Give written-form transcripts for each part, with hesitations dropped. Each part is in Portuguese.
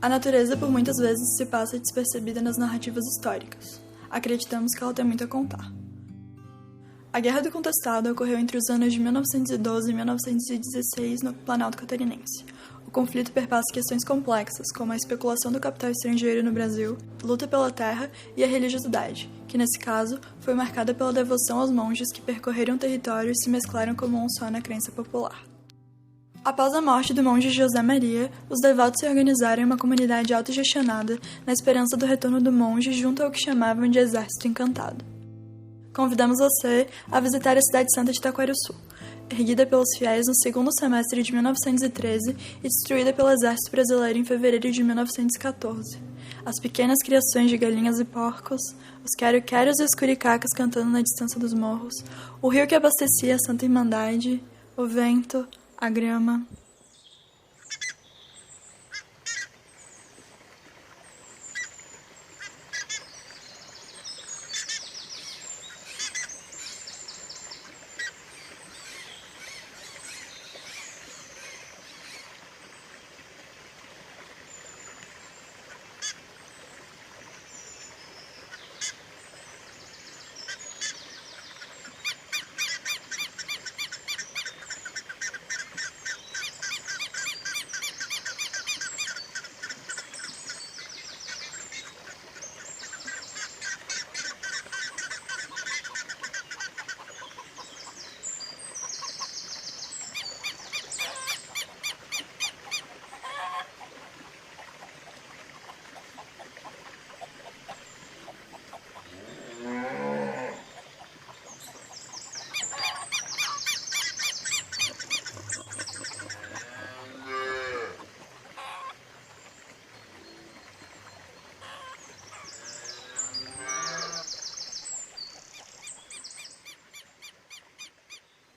A natureza por muitas vezes se passa despercebida nas narrativas históricas. Acreditamos que ela tem muito a contar. A Guerra do Contestado ocorreu entre os anos de 1912 e 1916 no Planalto Catarinense. O conflito perpassa questões complexas, como a especulação do capital estrangeiro no Brasil, luta pela terra e a religiosidade, que nesse caso foi marcada pela devoção aos monges que percorreram o território e se mesclaram como um só na crença popular. Após a morte do monge José Maria, os devotos se organizaram em uma comunidade autogestionada na esperança do retorno do monge junto ao que chamavam de Exército Encantado. Convidamos você a visitar a cidade santa de Taquarussu, erguida pelos fiéis no segundo semestre de 1913 e destruída pelo Exército Brasileiro em fevereiro de 1914. As pequenas criações de galinhas e porcos, os quero-queros e os curicacas cantando na distância dos morros, o rio que abastecia a Santa Irmandade, o vento, a grama.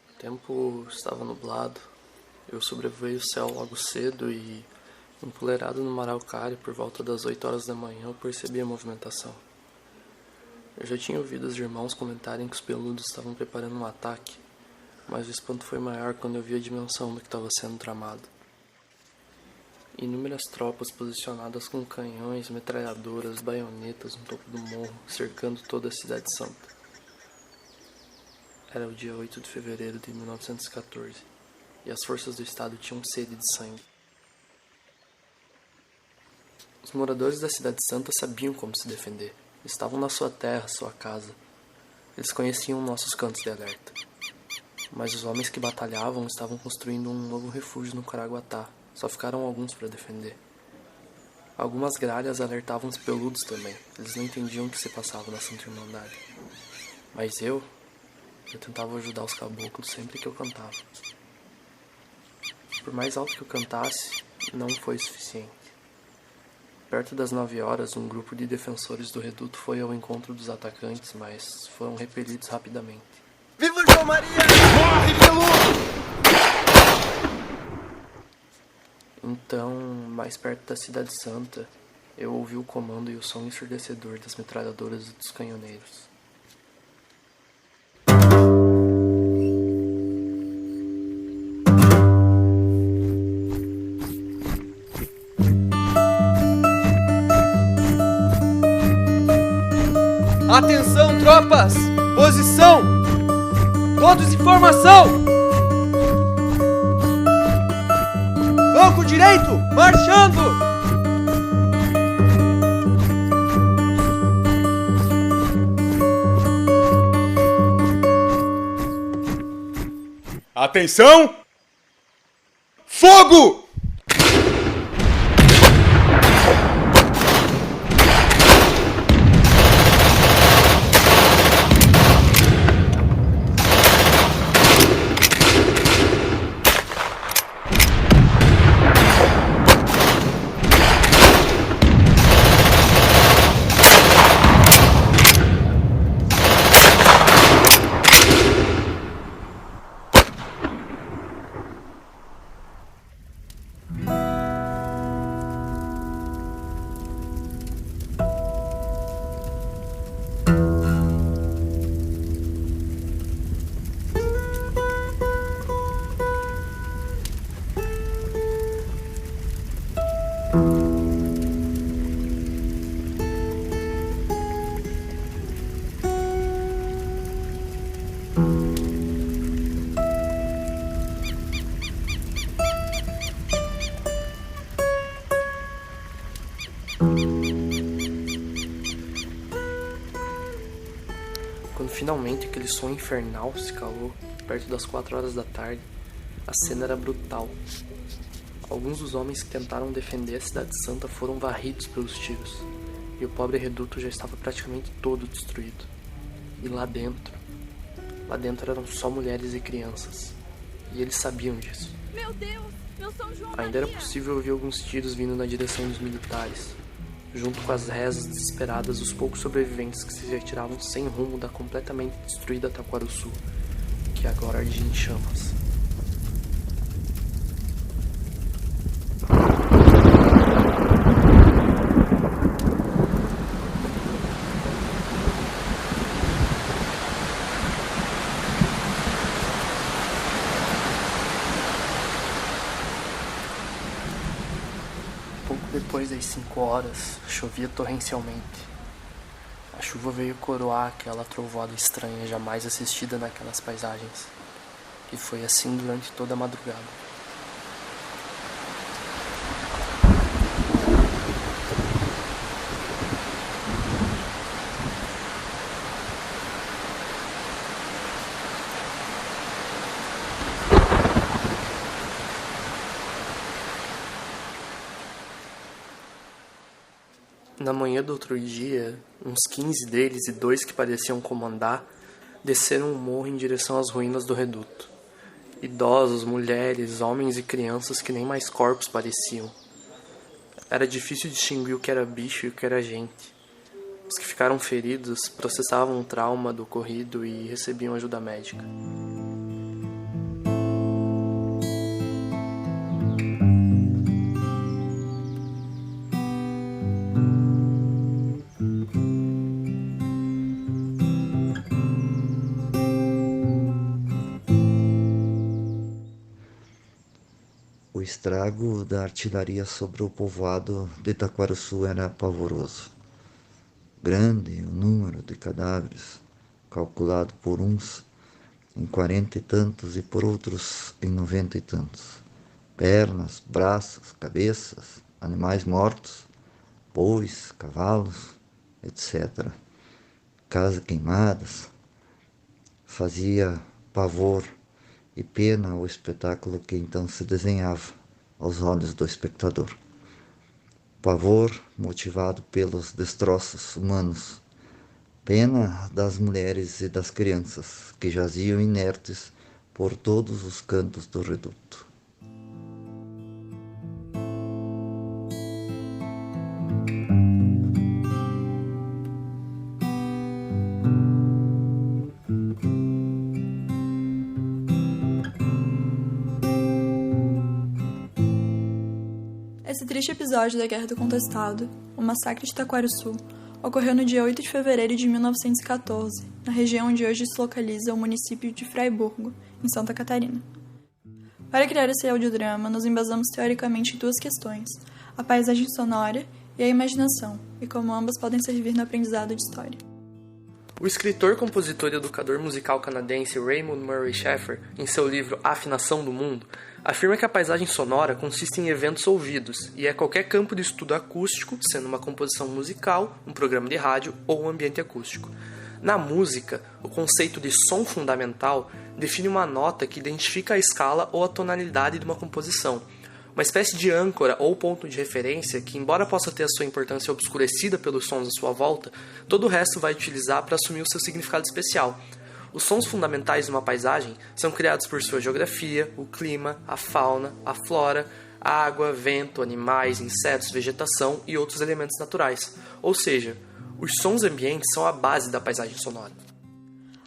O tempo estava nublado, eu sobrevoei o céu logo cedo e, empoleirado no mar Araucária por volta das 8 horas da manhã, eu percebi a movimentação. Eu já tinha ouvido os irmãos comentarem que os peludos estavam preparando um ataque, mas o espanto foi maior quando eu vi a dimensão do que estava sendo tramado. Inúmeras tropas posicionadas com canhões, metralhadoras, baionetas no topo do morro, cercando toda a cidade santa. Era o dia 8 de fevereiro de 1914, e as forças do Estado tinham sede de sangue. Os moradores da Cidade Santa sabiam como se defender. Estavam na sua terra, sua casa. Eles conheciam nossos cantos de alerta. Mas os homens que batalhavam estavam construindo um novo refúgio no Caraguatá. Só ficaram alguns para defender. Algumas gralhas alertavam os peludos também. Eles não entendiam o que se passava na Santa Irmandade. Mas eu tentava ajudar os caboclos sempre que eu cantava. Por mais alto que eu cantasse, não foi suficiente. Perto das 9 horas, um grupo de defensores do reduto foi ao encontro dos atacantes, mas foram repelidos rapidamente. Viva João Maria! Morre, peludo! Então, mais perto da Cidade Santa, eu ouvi o comando e o som ensurdecedor das metralhadoras e dos canhoneiros. Atenção, tropas! Posição! Todos em formação! Flanco direito! Marchando! Atenção! Fogo! finalmente aquele som infernal se calou, perto das 4 horas da tarde, a cena era brutal. Alguns dos homens que tentaram defender a Cidade Santa foram varridos pelos tiros, e o pobre reduto já estava praticamente todo destruído. E lá dentro eram só mulheres e crianças, e eles sabiam disso. Meu Deus, meu São João Ainda era Maria! possível ouvir alguns tiros vindo na direção dos militares, junto com as rezas desesperadas dos poucos sobreviventes que se retiravam sem rumo da completamente destruída Taquarussu, que agora ardia em chamas. Pouco depois das 5 horas, chovia torrencialmente. A chuva veio coroar aquela trovoada estranha jamais assistida naquelas paisagens. E foi assim durante toda a madrugada. Na manhã do outro dia, uns 15 deles e 2 que pareciam comandar desceram um morro em direção às ruínas do reduto. Idosos, mulheres, homens e crianças que nem mais corpos pareciam. Era difícil distinguir o que era bicho e o que era gente. Os que ficaram feridos processavam o trauma do ocorrido e recebiam ajuda médica. O estrago da artilharia sobre o povoado de Taquarussu era pavoroso. Grande o número de cadáveres, calculado por uns em 40 e tantos e por outros em 90 e tantos. Pernas, braços, cabeças, animais mortos, bois, cavalos, etc. Casas queimadas. Fazia pavor e pena o espetáculo que então se desenhava aos olhos do espectador. Pavor motivado pelos destroços humanos. Pena das mulheres e das crianças que jaziam inertes por todos os cantos do reduto. Esse triste episódio da Guerra do Contestado, o massacre de Taquarussu, ocorreu no dia 8 de fevereiro de 1914, na região onde hoje se localiza o município de Fraiburgo, em Santa Catarina. Para criar esse audiodrama, nos embasamos teoricamente em 2 questões, a paisagem sonora e a imaginação, e como ambas podem servir no aprendizado de história. O escritor, compositor e educador musical canadense Raymond Murray Schafer, em seu livro Afinação do Mundo, afirma que a paisagem sonora consiste em eventos ouvidos e é qualquer campo de estudo acústico, sendo uma composição musical, um programa de rádio ou um ambiente acústico. Na música, o conceito de som fundamental define uma nota que identifica a escala ou a tonalidade de uma composição, uma espécie de âncora ou ponto de referência que, embora possa ter a sua importância obscurecida pelos sons à sua volta, todo o resto vai utilizar para assumir o seu significado especial. Os sons fundamentais de uma paisagem são criados por sua geografia, o clima, a fauna, a flora, água, vento, animais, insetos, vegetação e outros elementos naturais. Ou seja, os sons ambientes são a base da paisagem sonora.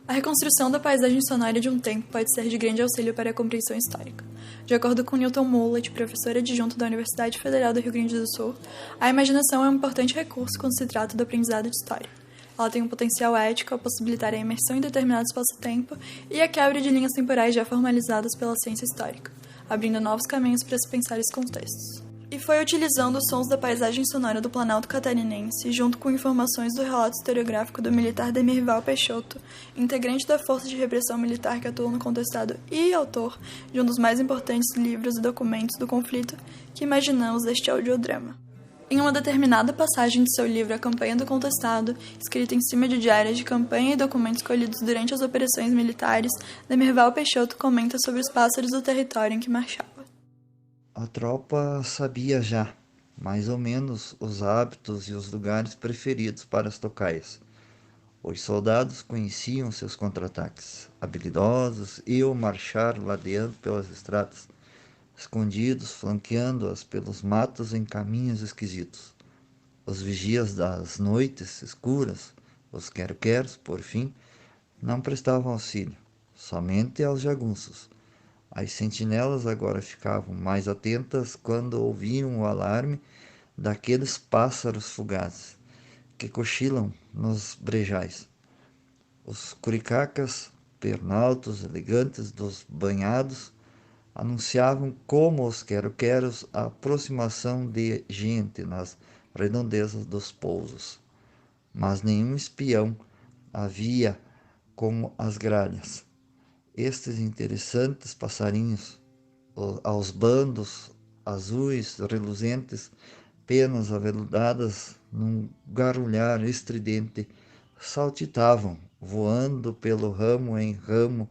A reconstrução da paisagem sonora de um tempo pode ser de grande auxílio para a compreensão histórica. De acordo com Newton Mullett, professor adjunto da Universidade Federal do Rio Grande do Sul, a imaginação é um importante recurso quando se trata do aprendizado de história. Ela tem um potencial ético ao possibilitar a imersão em determinado espaço-tempo e a quebra de linhas temporais já formalizadas pela ciência histórica, abrindo novos caminhos para se pensar esses contextos. E foi utilizando os sons da paisagem sonora do Planalto Catarinense, junto com informações do relato historiográfico do militar Demirval Peixoto, integrante da Força de Repressão Militar que atuou no contestado e autor de um dos mais importantes livros e documentos do conflito, que imaginamos este audiodrama. Em uma determinada passagem de seu livro A Campanha do Contestado, escrita em cima de diários de campanha e documentos colhidos durante as operações militares, Demirval Peixoto comenta sobre os pássaros do território em que marchava. A tropa sabia já, mais ou menos, os hábitos e os lugares preferidos para as tocaias. Os soldados conheciam seus contra-ataques, habilidosos, iam marchar ladeando pelas estradas, escondidos, flanqueando-as pelos matos em caminhos esquisitos. Os vigias das noites escuras, os quero-queros, por fim, não prestavam auxílio, somente aos jagunços. As sentinelas agora ficavam mais atentas quando ouviam o alarme daqueles pássaros fugazes que cochilam nos brejais. Os curicacas, pernaltos elegantes dos banhados, anunciavam como os quero-queros a aproximação de gente nas redondezas dos pousos. Mas nenhum espião havia como as gralhas. Estes interessantes passarinhos, aos bandos azuis reluzentes, penas aveludadas num garulhar estridente, saltitavam, voando pelo ramo em ramo,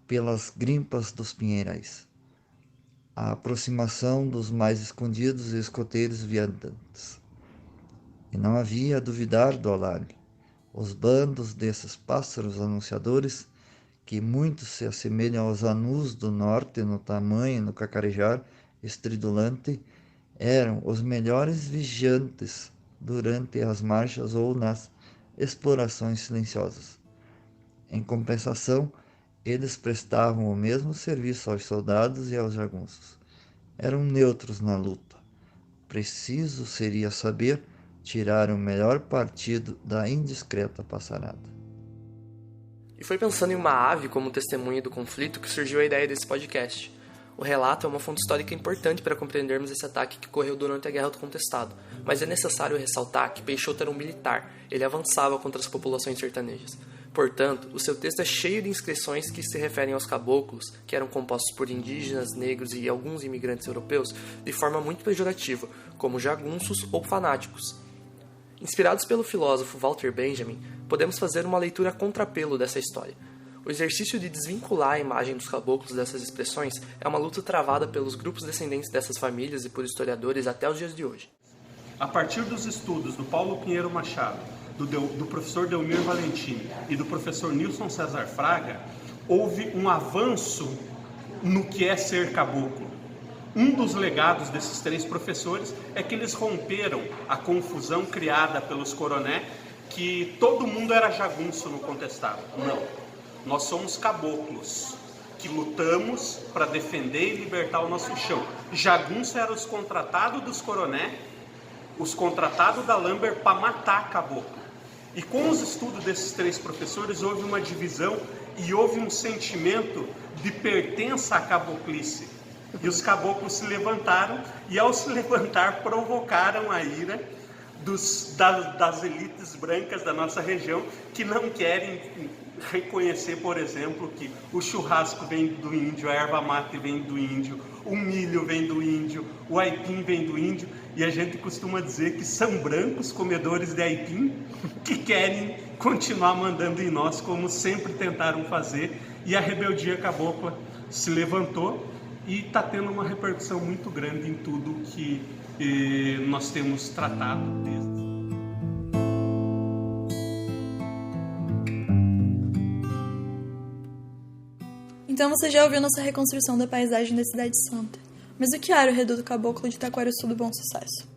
pelas grimpas dos pinheirais. A aproximação dos mais escondidos e escoteiros viandantes. E não havia a duvidar do alarme. Os bandos desses pássaros anunciadores, que muitos se assemelham aos anus do norte no tamanho e no cacarejar estridulante, eram os melhores vigiantes durante as marchas ou nas explorações silenciosas. Em compensação, eles prestavam o mesmo serviço aos soldados e aos jagunços. Eram neutros na luta. Preciso seria saber tirar o melhor partido da indiscreta passarada. E foi pensando em uma ave como testemunha do conflito que surgiu a ideia desse podcast. O relato é uma fonte histórica importante para compreendermos esse ataque que ocorreu durante a Guerra do Contestado, mas é necessário ressaltar que Peixoto era um militar, ele avançava contra as populações sertanejas. Portanto, o seu texto é cheio de inscrições que se referem aos caboclos, que eram compostos por indígenas, negros e alguns imigrantes europeus, de forma muito pejorativa, como jagunços ou fanáticos. Inspirados pelo filósofo Walter Benjamin, podemos fazer uma leitura a contrapelo dessa história. O exercício de desvincular a imagem dos caboclos dessas expressões é uma luta travada pelos grupos descendentes dessas famílias e por historiadores até os dias de hoje. A partir dos estudos do Paulo Pinheiro Machado, do professor Delmir Valentim e do professor Nilson César Fraga, houve um avanço no que é ser caboclo. Um dos legados desses três professores é que eles romperam a confusão criada pelos coroné, que todo mundo era jagunço no contestado. Não, nós somos caboclos, que lutamos para defender e libertar o nosso chão. Jagunço eram os contratados dos coroné, os contratados da Lamber para matar caboclo. E com os estudos desses três professores houve uma divisão e houve um sentimento de pertença à caboclice. E os caboclos se levantaram e, ao se levantar, provocaram a ira das elites brancas da nossa região, que não querem reconhecer, por exemplo, que o churrasco vem do índio, a erva mate vem do índio, o milho vem do índio, o aipim vem do índio, e a gente costuma dizer que são brancos comedores de aipim que querem continuar mandando em nós, como sempre tentaram fazer, e a rebeldia cabocla se levantou e está tendo uma repercussão muito grande em tudo que nós temos tratado desde. Então você já ouviu nossa reconstrução da paisagem da Cidade Santa. Mas o que era o Reduto Caboclo de Taquarussu do Bom Sucesso?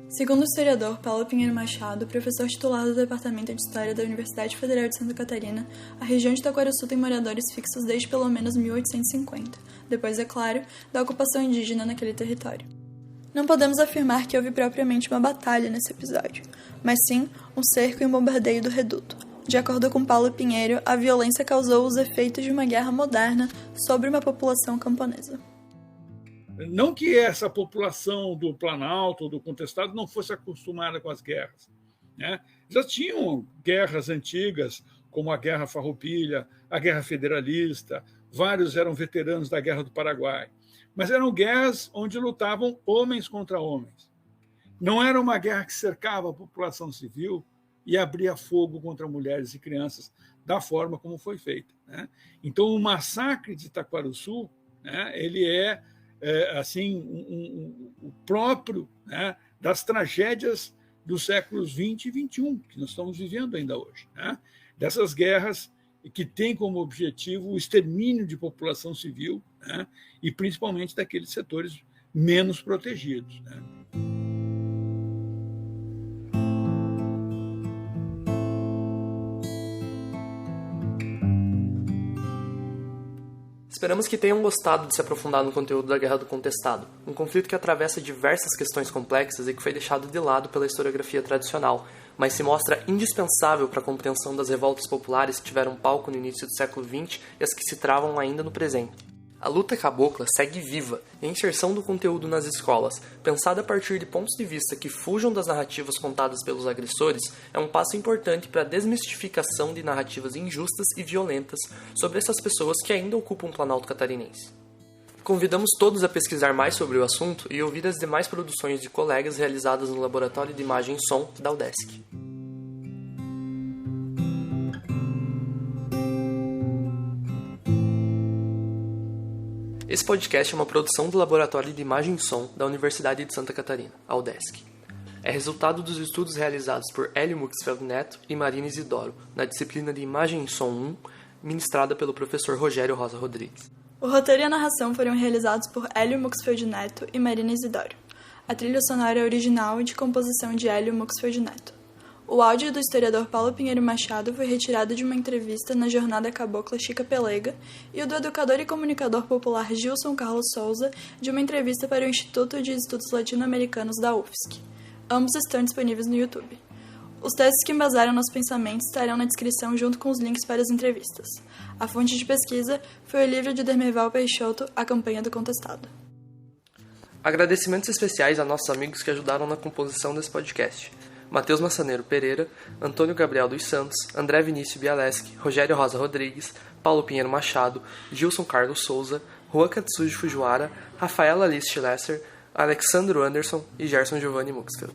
Segundo o historiador Paulo Pinheiro Machado, professor titular do Departamento de História da Universidade Federal de Santa Catarina, a região de Taquarussu tem moradores fixos desde pelo menos 1850, depois, é claro, da ocupação indígena naquele território. Não podemos afirmar que houve propriamente uma batalha nesse episódio, mas sim um cerco e um bombardeio do reduto. De acordo com Paulo Pinheiro, a violência causou os efeitos de uma guerra moderna sobre uma população camponesa. Não que essa população do Planalto, do Contestado, não fosse acostumada com as guerras, né? Já tinham guerras antigas, como a Guerra Farroupilha, a Guerra Federalista, vários eram veteranos da Guerra do Paraguai, mas eram guerras onde lutavam homens contra homens. Não era uma guerra que cercava a população civil e abria fogo contra mulheres e crianças da forma como foi feita, né? Então, o massacre de Itaquaruçu, né, ele assim, o próprio, né, das tragédias dos séculos 20 e 21, que nós estamos vivendo ainda hoje, né? Dessas guerras que têm como objetivo o extermínio de população civil, né, e principalmente daqueles setores menos protegidos, né? Esperamos que tenham gostado de se aprofundar no conteúdo da Guerra do Contestado, um conflito que atravessa diversas questões complexas e que foi deixado de lado pela historiografia tradicional, mas se mostra indispensável para a compreensão das revoltas populares que tiveram palco no início do século XX e as que se travam ainda no presente. A luta cabocla segue viva e a inserção do conteúdo nas escolas, pensada a partir de pontos de vista que fujam das narrativas contadas pelos agressores, é um passo importante para a desmistificação de narrativas injustas e violentas sobre essas pessoas que ainda ocupam o Planalto Catarinense. Convidamos todos a pesquisar mais sobre o assunto e ouvir as demais produções de colegas realizadas no Laboratório de Imagem e Som da UDESC. Esse podcast é uma produção do Laboratório de Imagem e Som da Universidade de Santa Catarina, a UDESC. É resultado dos estudos realizados por Hélio Muxfeld Neto e Marina Isidoro, na disciplina de Imagem e Som 1, ministrada pelo professor Rogério Rosa Rodrigues. O roteiro e a narração foram realizados por Hélio Muxfeld Neto e Marina Isidoro. A trilha sonora é original e de composição de Hélio Muxfeld Neto. O áudio do historiador Paulo Pinheiro Machado foi retirado de uma entrevista na Jornada Cabocla Chica Pelega e o do educador e comunicador popular Gilson Carlos Souza de uma entrevista para o Instituto de Estudos Latino-Americanos da UFSC. Ambos estão disponíveis no YouTube. Os textos que embasaram nossos pensamentos estarão na descrição junto com os links para as entrevistas. A fonte de pesquisa foi o livro de Dermerval Peixoto, A Campanha do Contestado. Agradecimentos especiais a nossos amigos que ajudaram na composição desse podcast. Matheus Massaneiro Pereira, Antônio Gabriel dos Santos, André Vinícius Bialeschi, Rogério Rosa Rodrigues, Paulo Pinheiro Machado, Gilson Carlos Souza, Juan Katsuji Fujiwara, Rafaela Alice Schlesser, Alexandro Anderson e Gerson Giovanni Muxfeld.